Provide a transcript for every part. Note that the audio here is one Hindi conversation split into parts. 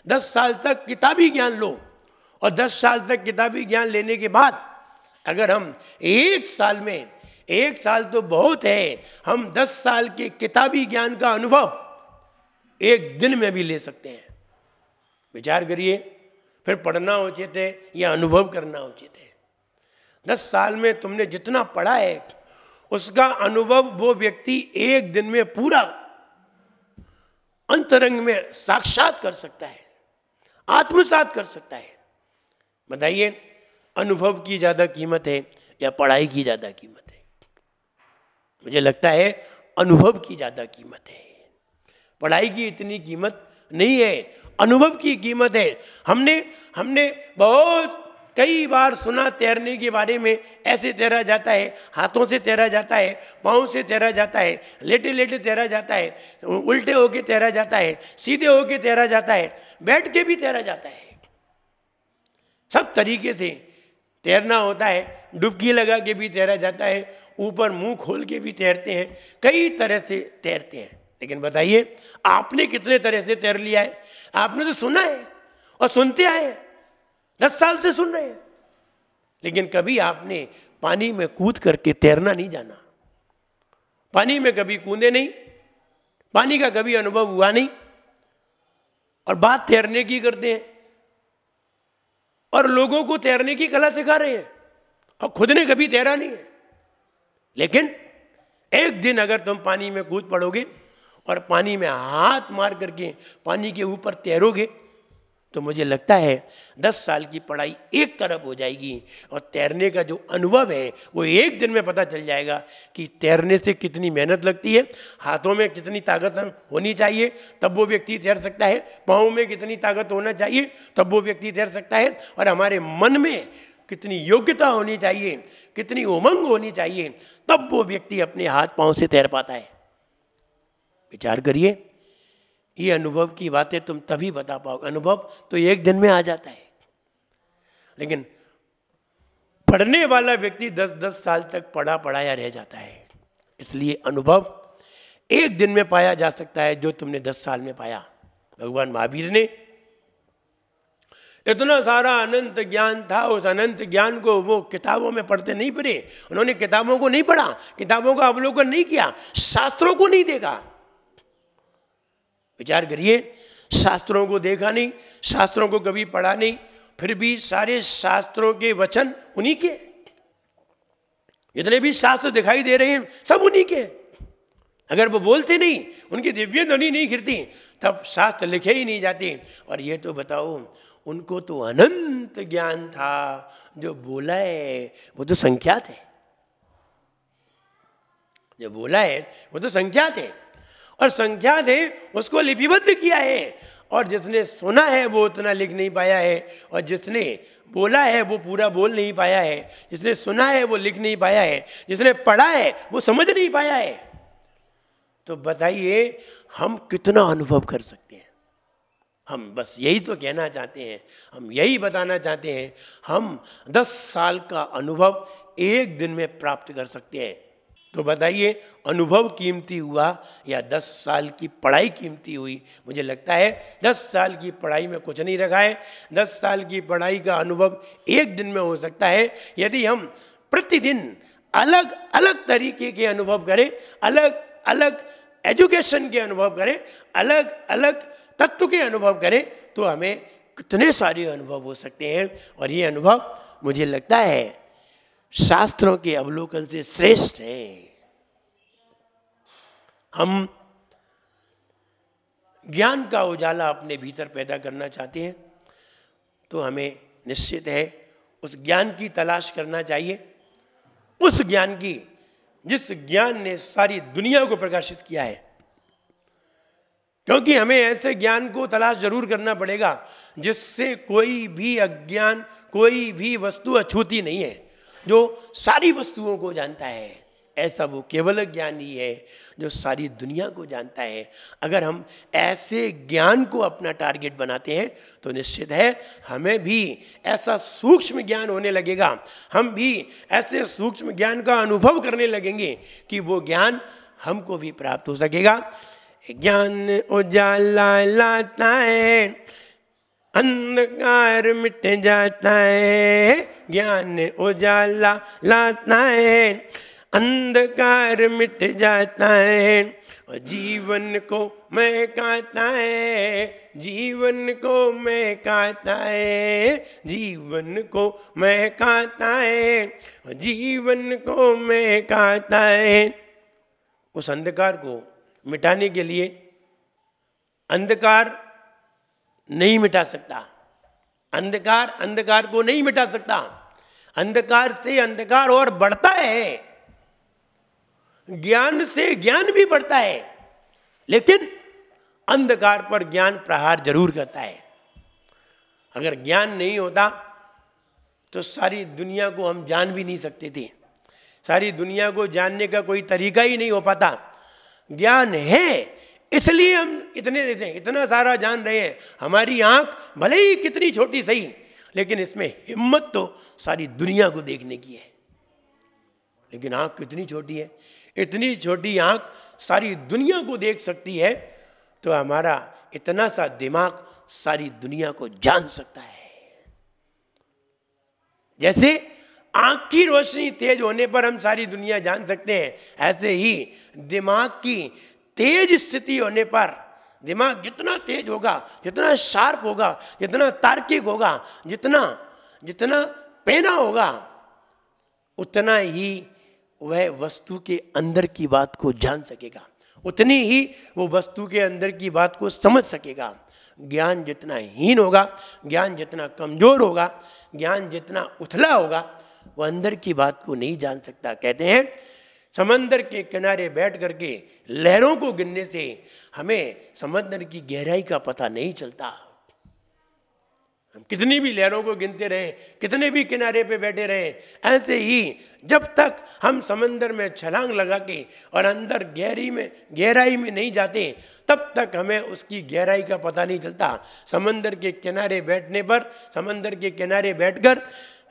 10 साल तक किताबी ज्ञान लो और 10 साल तक किताबी ज्ञान लेने के बाद अगर हम 1 साल में, 1 साल तो बहुत है, हम 10 साल के किताबी ज्ञान का अनुभव 1 दिन में भी ले सकते हैं। विचार करिए, फिर पढ़ना उचित है या अनुभव करना उचित है? 10 साल में तुमने जितना पढ़ा है उसका अनुभव वो व्यक्ति 1 दिन में पूरा अंतरंग में साक्षात कर सकता है, आत्मसात कर सकता है। बताइए, अनुभव की ज्यादा कीमत है या पढ़ाई की ज्यादा कीमत है? मुझे लगता है अनुभव की ज्यादा कीमत है। पढ़ाई की इतनी कीमत नहीं है, अनुभव की कीमत है। हमने बहुत कई बार सुना तैरने के बारे में, ऐसे तैरा जाता है, हाथों से तैरा जाता है, पाँव से तैरा जाता है, लेटे लेटे तैरा जाता है, उल्टे होके तैरा जाता है, सीधे होके तैरा जाता है, बैठ के भी तैरा जाता है। सब तरीके से तैरना होता है। डुबकी लगा के भी तैरा जाता है, ऊपर मुंह खोल के भी तैरते हैं, कई तरह से तैरते हैं। लेकिन बताइए, आपने कितने तरह से तैर लिया है? आपने तो सुना है और सुनते आए हैं, 10 साल से सुन रहे हैं, लेकिन कभी आपने पानी में कूद करके तैरना नहीं जाना, पानी में कभी कूदे नहीं, पानी का कभी अनुभव हुआ नहीं, और बात तैरने की करते हैं और लोगों को तैरने की कला सिखा रहे हैं और खुद ने कभी तैरा नहीं है। लेकिन एक दिन अगर तुम पानी में कूद पड़ोगे और पानी में हाथ मार करके पानी के ऊपर तैरोगे तो मुझे लगता है 10 साल की पढ़ाई एक तरफ हो जाएगी और तैरने का जो अनुभव है वो 1 दिन में पता चल जाएगा कि तैरने से कितनी मेहनत लगती है, हाथों में कितनी ताकत होनी चाहिए तब वो व्यक्ति तैर सकता है, पाँव में कितनी ताकत होना चाहिए तब वो व्यक्ति तैर सकता है, और हमारे मन में कितनी योग्यता होनी चाहिए, कितनी उमंग होनी चाहिए, तब वो व्यक्ति अपने हाथ पाँव से तैर पाता है। विचार करिए, ये अनुभव की बातें तुम तभी बता पाओगे। अनुभव तो 1 दिन में आ जाता है, लेकिन पढ़ने वाला व्यक्ति 10-10 साल तक पढ़ाया रह जाता है। इसलिए अनुभव 1 दिन में पाया जा सकता है जो तुमने 10 साल में पाया। भगवान महावीर ने इतना सारा अनंत ज्ञान था, उस अनंत ज्ञान को वो किताबों में पढ़ते नहीं पढ़े, उन्होंने किताबों को नहीं पढ़ा, किताबों का अवलोकन नहीं किया, शास्त्रों को नहीं देखा। विचार करिए, शास्त्रों को देखा नहीं, शास्त्रों को कभी पढ़ा नहीं, फिर भी सारे शास्त्रों के वचन उन्हीं के, जितने भी शास्त्र दिखाई दे रहे हैं सब उन्हीं के। अगर वो बोलते नहीं, उनकी दिव्य ध्वनि नहीं गिरती, तब शास्त्र लिखे ही नहीं जाते। और ये तो बताओ, उनको तो अनंत ज्ञान था, जो बोला है वो तो संख्यात है, जो बोला है वो तो संख्यात है, और संख्यात है उसको लिपिबद्ध किया है। और जिसने सुना है वो उतना लिख नहीं पाया है, और जिसने बोला है वो पूरा बोल नहीं पाया है, जिसने सुना है वो लिख नहीं पाया है, जिसने पढ़ा है वो समझ नहीं पाया है। तो बताइए हम कितना अनुभव कर सकते हैं? हम बस यही तो कहना चाहते हैं, हम यही बताना चाहते हैं, हम 10 साल का अनुभव 1 दिन में प्राप्त कर सकते हैं। तो बताइए, अनुभव कीमती हुआ या 10 साल की पढ़ाई कीमती हुई? मुझे लगता है 10 साल की पढ़ाई में कुछ नहीं रखा है। 10 साल की पढ़ाई का अनुभव 1 दिन में हो सकता है यदि हम प्रतिदिन अलग अलग तरीके के अनुभव करें, अलग अलग एजुकेशन के अनुभव करें, अलग अलग तत्व के अनुभव करें, तो हमें कितने सारे अनुभव हो सकते हैं। और ये अनुभव मुझे लगता है शास्त्रों के अवलोकन से श्रेष्ठ है। हम ज्ञान का उजाला अपने भीतर पैदा करना चाहते हैं तो हमें निश्चित है उस ज्ञान की तलाश करना चाहिए, उस ज्ञान की जिस ज्ञान ने सारी दुनिया को प्रकाशित किया है। क्योंकि हमें ऐसे ज्ञान को तलाश जरूर करना पड़ेगा जिससे कोई भी अज्ञान, कोई भी वस्तु अछूती नहीं है, जो सारी वस्तुओं को जानता है। ऐसा वो केवल ज्ञान ही है जो सारी दुनिया को जानता है। अगर हम ऐसे ज्ञान को अपना टारगेट बनाते हैं तो निश्चित है हमें भी ऐसा सूक्ष्म ज्ञान होने लगेगा, हम भी ऐसे सूक्ष्म ज्ञान का अनुभव करने लगेंगे कि वो ज्ञान हमको भी प्राप्त हो सकेगा। ज्ञान उजाला लाता है, अंधकार मिट जाता है, ज्ञान उजाला लाता है। अंधकार मिट जाता है और जीवन को महकाता है, जीवन को महकाता है, जीवन को महकाता है, जीवन को महकाता है। उस अंधकार को मिटाने के लिए अंधकार नहीं मिटा सकता, अंधकार अंधकार को नहीं मिटा सकता। अंधकार से अंधकार और बढ़ता है, ज्ञान से ज्ञान भी बढ़ता है, लेकिन अंधकार पर ज्ञान प्रहार जरूर करता है। अगर ज्ञान नहीं होता तो सारी दुनिया को हम जान भी नहीं सकते थे, सारी दुनिया को जानने का कोई तरीका ही नहीं हो पाता। ज्ञान है इसलिए हम इतना सारा जान रहे हैं। हमारी आंख भले ही कितनी छोटी सही, लेकिन इसमें हिम्मत तो सारी दुनिया को देखने की है। लेकिन आंख कितनी छोटी है, इतनी छोटी आंख सारी दुनिया को देख सकती है, तो हमारा इतना सा दिमाग सारी दुनिया को जान सकता है। जैसे आंख की रोशनी तेज होने पर हम सारी दुनिया जान सकते हैं, ऐसे ही दिमाग की तेज स्थिति होने पर, दिमाग जितना तेज होगा, जितना शार्प होगा, जितना तार्किक होगा, जितना जितना पैना होगा, उतना ही वह वस्तु के अंदर की बात को जान सकेगा, उतनी ही वो वस्तु के अंदर की बात को समझ सकेगा। ज्ञान जितना हीन होगा, ज्ञान जितना कमजोर होगा, ज्ञान जितना उथला होगा, वो अंदर की बात को नहीं जान सकता। कहते हैं समंदर के किनारे बैठ करके लहरों को गिनने से हमें समंदर की गहराई का पता नहीं चलता। हम कितनी भी लहरों को गिनते रहें, कितने भी किनारे पे बैठे रहें, ऐसे ही जब तक हम समंदर में छलांग लगा के और अंदर गहराई में नहीं जाते, तब तक हमें उसकी गहराई का पता नहीं चलता। समंदर के किनारे बैठने पर, समंदर के किनारे बैठकर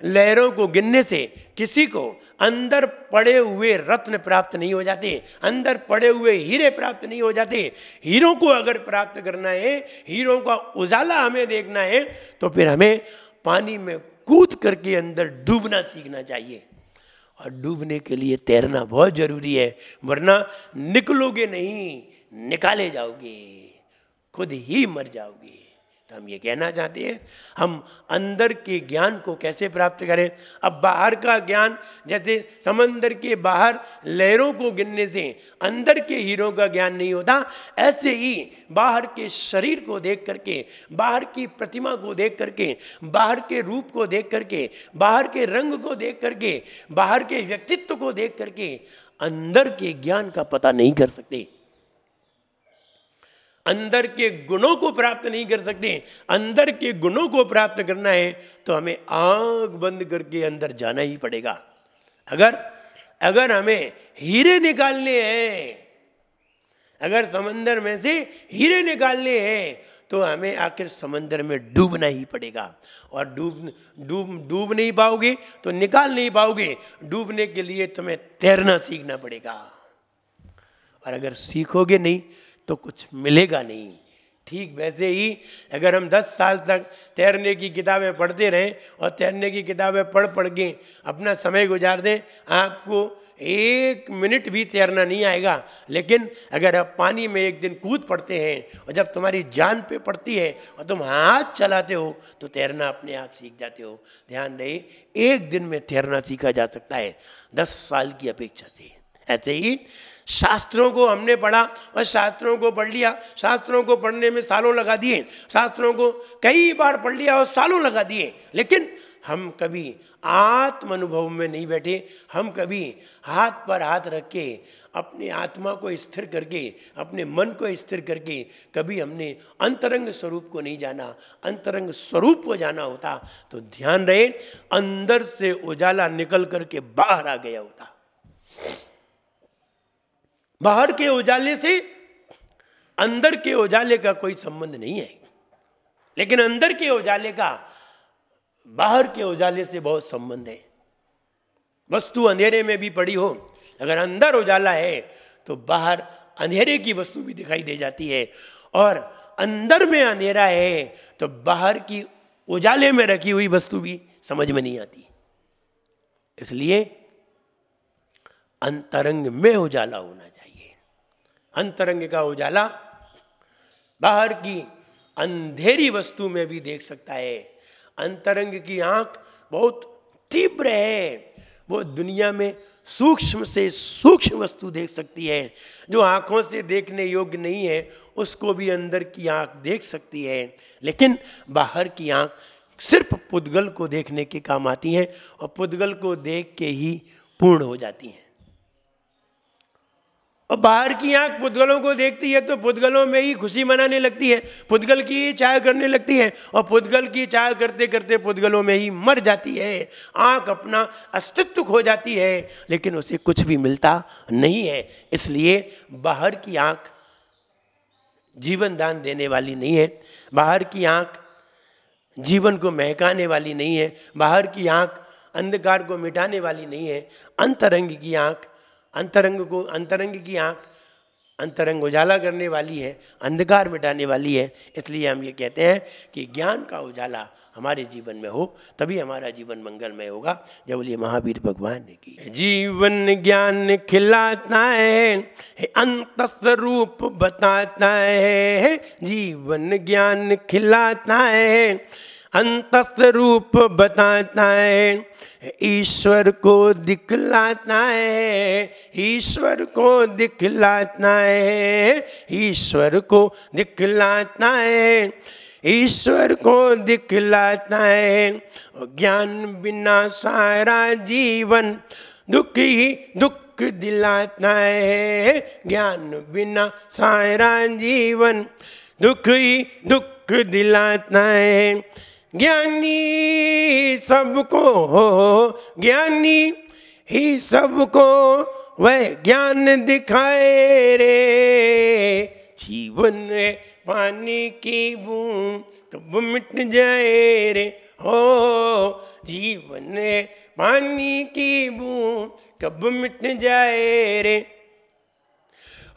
लहरों को गिनने से किसी को अंदर पड़े हुए रत्न प्राप्त नहीं हो जाते, अंदर पड़े हुए हीरे प्राप्त नहीं हो जाते। हीरों को अगर प्राप्त करना है, हीरों का उजाला हमें देखना है, तो फिर हमें पानी में कूद करके अंदर डूबना सीखना चाहिए। और डूबने के लिए तैरना बहुत जरूरी है, वरना निकलोगे नहीं, निकाले जाओगे, खुद ही मर जाओगे। तो हम ये कहना चाहते हैं, हम अंदर के ज्ञान को कैसे प्राप्त करें। अब बाहर का ज्ञान, जैसे समंदर के बाहर लहरों को गिनने से अंदर के हीरों का ज्ञान नहीं होता, ऐसे ही बाहर के शरीर को देख करके, बाहर की प्रतिमा को देख करके, बाहर के रूप को देख करके, बाहर के रंग को देख करके, बाहर के व्यक्तित्व को देख करके अंदर के ज्ञान का पता नहीं कर सकते, अंदर के गुणों को प्राप्त नहीं कर सकते। अंदर के गुणों को प्राप्त करना है तो हमें आंख बंद करके अंदर जाना ही पड़ेगा। अगर हमें हीरे निकालने हैं, अगर समंदर में से हीरे निकालने हैं, तो हमें आखिर समंदर में डूबना ही पड़ेगा। और डूब नहीं पाओगे तो निकाल नहीं पाओगे। डूबने के लिए तुम्हें तैरना सीखना पड़ेगा, और अगर सीखोगे नहीं तो कुछ मिलेगा नहीं। ठीक वैसे ही अगर हम 10 साल तक तैरने की किताबें पढ़ते रहें और तैरने की किताबें पढ़ के अपना समय गुजार दें, आपको 1 मिनट भी तैरना नहीं आएगा। लेकिन अगर आप पानी में एक दिन कूद पड़ते हैं और जब तुम्हारी जान पे पड़ती है और तुम हाथ चलाते हो, तो तैरना अपने आप सीख जाते हो। ध्यान रहे, 1 दिन में तैरना सीखा जा सकता है 10 साल की अपेक्षा से। ऐसे ही शास्त्रों को हमने पढ़ा और शास्त्रों को पढ़ लिया, शास्त्रों को पढ़ने में सालों लगा दिए, शास्त्रों को कई बार पढ़ लिया और सालों लगा दिए, लेकिन हम कभी आत्म अनुभव में नहीं बैठे। हम कभी हाथ पर हाथ रख के अपने आत्मा को स्थिर करके, अपने मन को स्थिर करके कभी हमने अंतरंग स्वरूप को नहीं जाना। अंतरंग स्वरूप को जाना होता तो ध्यान रहे, अंदर से उजाला निकल करके बाहर आ गया होता। बाहर के उजाले से अंदर के उजाले का कोई संबंध नहीं है, लेकिन अंदर के उजाले का बाहर के उजाले से बहुत संबंध है। वस्तु अंधेरे में भी पड़ी हो, अगर अंदर उजाला है तो बाहर अंधेरे की वस्तु भी दिखाई दे जाती है, और अंदर में अंधेरा है तो बाहर की उजाले में रखी हुई वस्तु भी समझ में नहीं आती। इसलिए अंतरंग में उजाला होना चाहिए। अंतरंग का उजाला बाहर की अंधेरी वस्तु में भी देख सकता है। अंतरंग की आंख बहुत तीव्र है, वो दुनिया में सूक्ष्म से सूक्ष्म वस्तु देख सकती है। जो आंखों से देखने योग्य नहीं है उसको भी अंदर की आंख देख सकती है, लेकिन बाहर की आंख सिर्फ पुद्गल को देखने के काम आती है और पुद्गल को देख के ही पूर्ण हो जाती है। और बाहर की आंख पुद्गलों को देखती है तो पुद्गलों में ही खुशी मनाने लगती है, पुद्गल की ही चाह करने लगती है और पुद्गल की चाह करते करते पुद्गलों में ही मर जाती है। आंख अपना अस्तित्व खो जाती है लेकिन उसे कुछ भी मिलता नहीं है। इसलिए बाहर की आंख जीवन दान देने वाली नहीं है, बाहर की आंख जीवन को महकाने वाली नहीं है, बाहर की आंख अंधकार को मिटाने वाली नहीं है। अंतरंग की आंख अंतरंग की आंख अंतरंग उजाला करने वाली है, अंधकार मिटाने वाली है। इसलिए हम ये कहते हैं कि ज्ञान का उजाला हमारे जीवन में हो तभी हमारा जीवन मंगलमय होगा। जय बोलिए महावीर भगवान की। जीवन ज्ञान खिलाता है, अंत स्वरूप बताता है। जीवन ज्ञान खिलाता है, अंत स्वरूप बताता है। ईश्वर को दिखलाता है, ईश्वर को दिखलाता है, ईश्वर को दिखलाता है, ईश्वर को दिखलाता है। ज्ञान बिना सारा जीवन दुख ही दुख दिलाता है। ज्ञान बिना सारा जीवन दुख ही दुख दिलाता है। ज्ञानी सबको हो, ज्ञानी ही सबको वह ज्ञान दिखाए रे। जीवन में पानी की बूंद कब मिट जाए रे, हो जीवन में पानी की बूंद कब मिट जाए रे।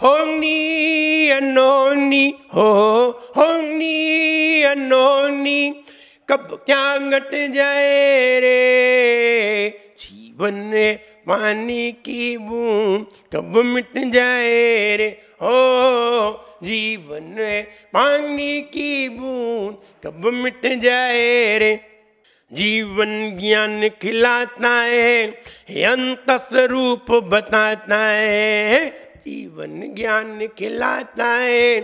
होनी अनोनी होनी अनोनी कब क्या घट जाए रे। जीवन में पानी की बूंद कब मिट जाए रे, हो जीवन में पानी की बूंद कब मिट जाए रे। जीवन ज्ञान खिलाता है, अंत स्वरूप बताता है। जीवन ज्ञान खिलाता है,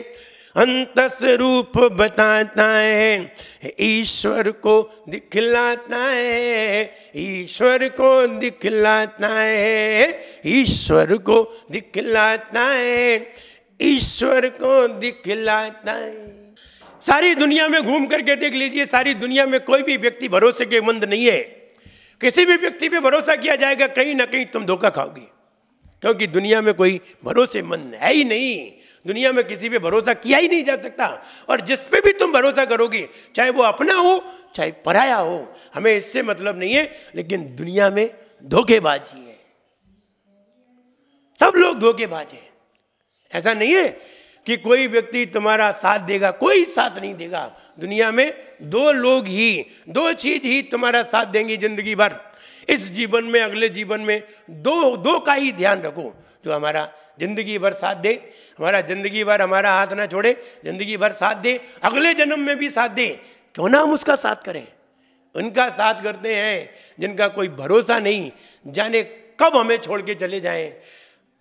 अंत स्वरूप बताता है। ईश्वर को दिखलाता है, ईश्वर को दिखलाता है, ईश्वर को दिखलाता है, ईश्वर को दिखलाता है। सारी दुनिया में घूम करके देख लीजिए, सारी दुनिया में कोई भी व्यक्ति भरोसे के मंद नहीं है। किसी भी व्यक्ति पे भरोसा किया जाएगा कहीं ना कहीं तुम धोखा खाओगे, क्योंकि दुनिया में कोई भरोसेमंद है ही नहीं। दुनिया में किसी पे भरोसा किया ही नहीं जा सकता। और जिस पे भी तुम भरोसा करोगे, चाहे वो अपना हो चाहे पराया हो, हमें इससे मतलब नहीं है, लेकिन दुनिया में धोखेबाजी है। सब लोग धोखेबाज हैं। ऐसा नहीं है कि कोई व्यक्ति तुम्हारा साथ देगा, कोई साथ नहीं देगा। दुनिया में दो लोग ही, दो चीज ही तुम्हारा साथ देंगी जिंदगी भर। इस जीवन में, अगले जीवन में दो का ही ध्यान रखो, जो हमारा जिंदगी भर साथ दे, हमारा जिंदगी भर हमारा हाथ ना छोड़े, जिंदगी भर साथ दे, अगले जन्म में भी साथ दे। क्यों ना हम उसका साथ करें। उनका साथ करते हैं जिनका कोई भरोसा नहीं, जाने कब हमें छोड़ के चले जाएं,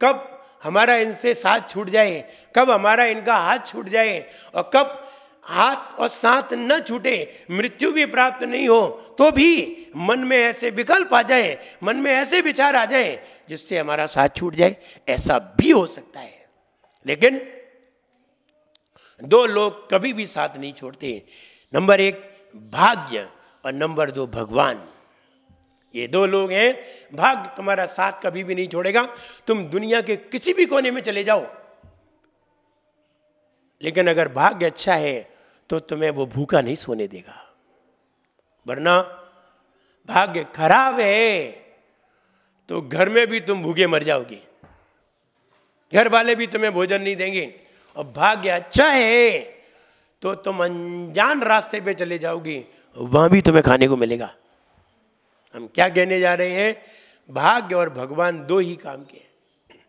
कब हमारा इनसे साथ छूट जाए, कब हमारा इनका हाथ छूट जाए, और कब हाथ और साथ न छूटे, मृत्यु भी प्राप्त नहीं हो तो भी मन में ऐसे विकल्प आ जाए, मन में ऐसे विचार आ जाए जिससे हमारा साथ छूट जाए। ऐसा भी हो सकता है। लेकिन दो लोग कभी भी साथ नहीं छोड़ते। नंबर एक भाग्य और नंबर दो भगवान। ये दो लोग हैं। भाग्य तुम्हारा साथ कभी भी नहीं छोड़ेगा। तुम दुनिया के किसी भी कोने में चले जाओ, लेकिन अगर भाग्य अच्छा है तो तुम्हें वो भूखा नहीं सोने देगा। वरना भाग्य खराब है तो घर में भी तुम भूखे मर जाओगे, घर वाले भी तुम्हें भोजन नहीं देंगे। और भाग्य अच्छा है तो तुम अनजान रास्ते पे चले जाओगे, वहां भी तुम्हें खाने को मिलेगा। हम क्या कहने जा रहे हैं? भाग्य और भगवान दो ही काम के हैं।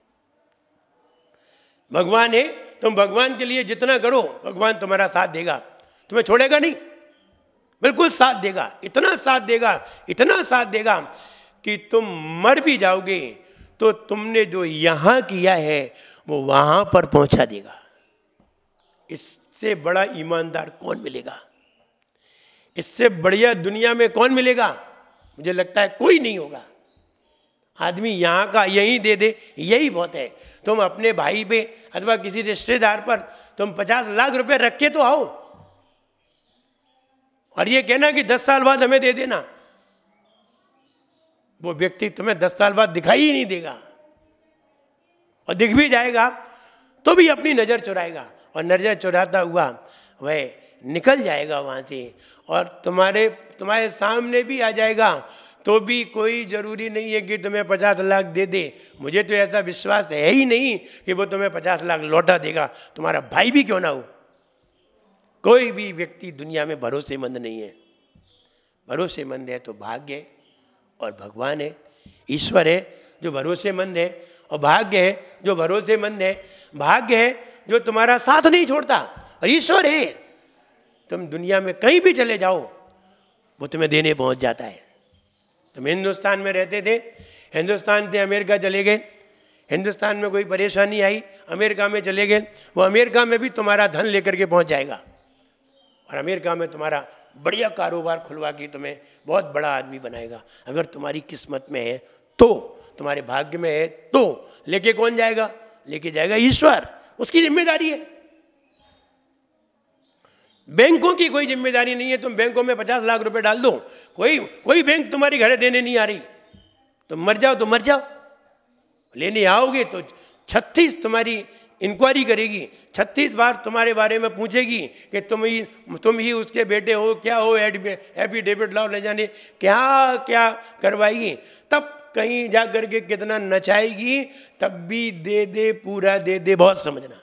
भगवान है, तुम भगवान के लिए जितना करो भगवान तुम्हारा साथ देगा, तुम्हें छोड़ेगा नहीं, बिल्कुल साथ देगा, इतना साथ देगा, इतना साथ देगा कि तुम मर भी जाओगे तो तुमने जो यहां किया है वो वहां पर पहुंचा देगा। इससे बड़ा ईमानदार कौन मिलेगा? इससे बढ़िया दुनिया में कौन मिलेगा? मुझे लगता है कोई नहीं होगा। आदमी यहाँ का यही दे दे, यही बहुत है। तुम अपने भाई पे अथवा किसी रिश्तेदार पर तुम 50 लाख रुपए रख के तो आओ, और ये कहना कि 10 साल बाद हमें दे देना, वो व्यक्ति तुम्हें 10 साल बाद दिखाई ही नहीं देगा, और दिख भी जाएगा तो भी अपनी नज़र चुराएगा, और नज़र चुराता हुआ वह निकल जाएगा वहाँ से, और तुम्हारे सामने भी आ जाएगा तो भी कोई ज़रूरी नहीं है कि तुम्हें 50 लाख दे दे। मुझे तो ऐसा विश्वास है ही नहीं कि वो तुम्हें 50 लाख लौटा देगा, तुम्हारा भाई भी क्यों ना हो। कोई भी व्यक्ति दुनिया में भरोसेमंद नहीं है। भरोसेमंद है तो भाग्य है और भगवान है, ईश्वर है जो भरोसेमंद है, और भाग्य है जो भरोसेमंद है। भाग्य है जो तुम्हारा साथ नहीं छोड़ता, और ईश्वर है तुम दुनिया में कहीं भी चले जाओ वो तुम्हें देने पहुंच जाता है। तुम हिंदुस्तान में रहते थे, हिंदुस्तान से अमेरिका चले गए, हिंदुस्तान में कोई परेशानी आई, अमेरिका में चले गए, वो अमेरिका में भी तुम्हारा धन लेकर के पहुंच जाएगा, और अमेरिका में तुम्हारा बढ़िया कारोबार खुलवा के तुम्हें बहुत बड़ा आदमी बनाएगा। अगर तुम्हारी किस्मत में है तो, तुम्हारे भाग्य में है तो। लेके कौन जाएगा? लेके जाएगा ईश्वर, उसकी जिम्मेदारी है। बैंकों की कोई जिम्मेदारी नहीं है। तुम बैंकों में 50 लाख रुपए डाल दो, कोई बैंक तुम्हारी घरे देने नहीं आ रही। तुम मर जाओ तो मर जाओ, लेने आओगे तो 36 तुम्हारी इंक्वायरी करेगी, 36 बार तुम्हारे बारे में पूछेगी कि तुम ही उसके बेटे हो, क्या हो, एफिडेविट लाओ, ले जाने क्या क्या करवाएगी। तब कहीं जा करके कितना नचाएगी, तब भी दे दे, पूरा दे दे, बहुत समझना।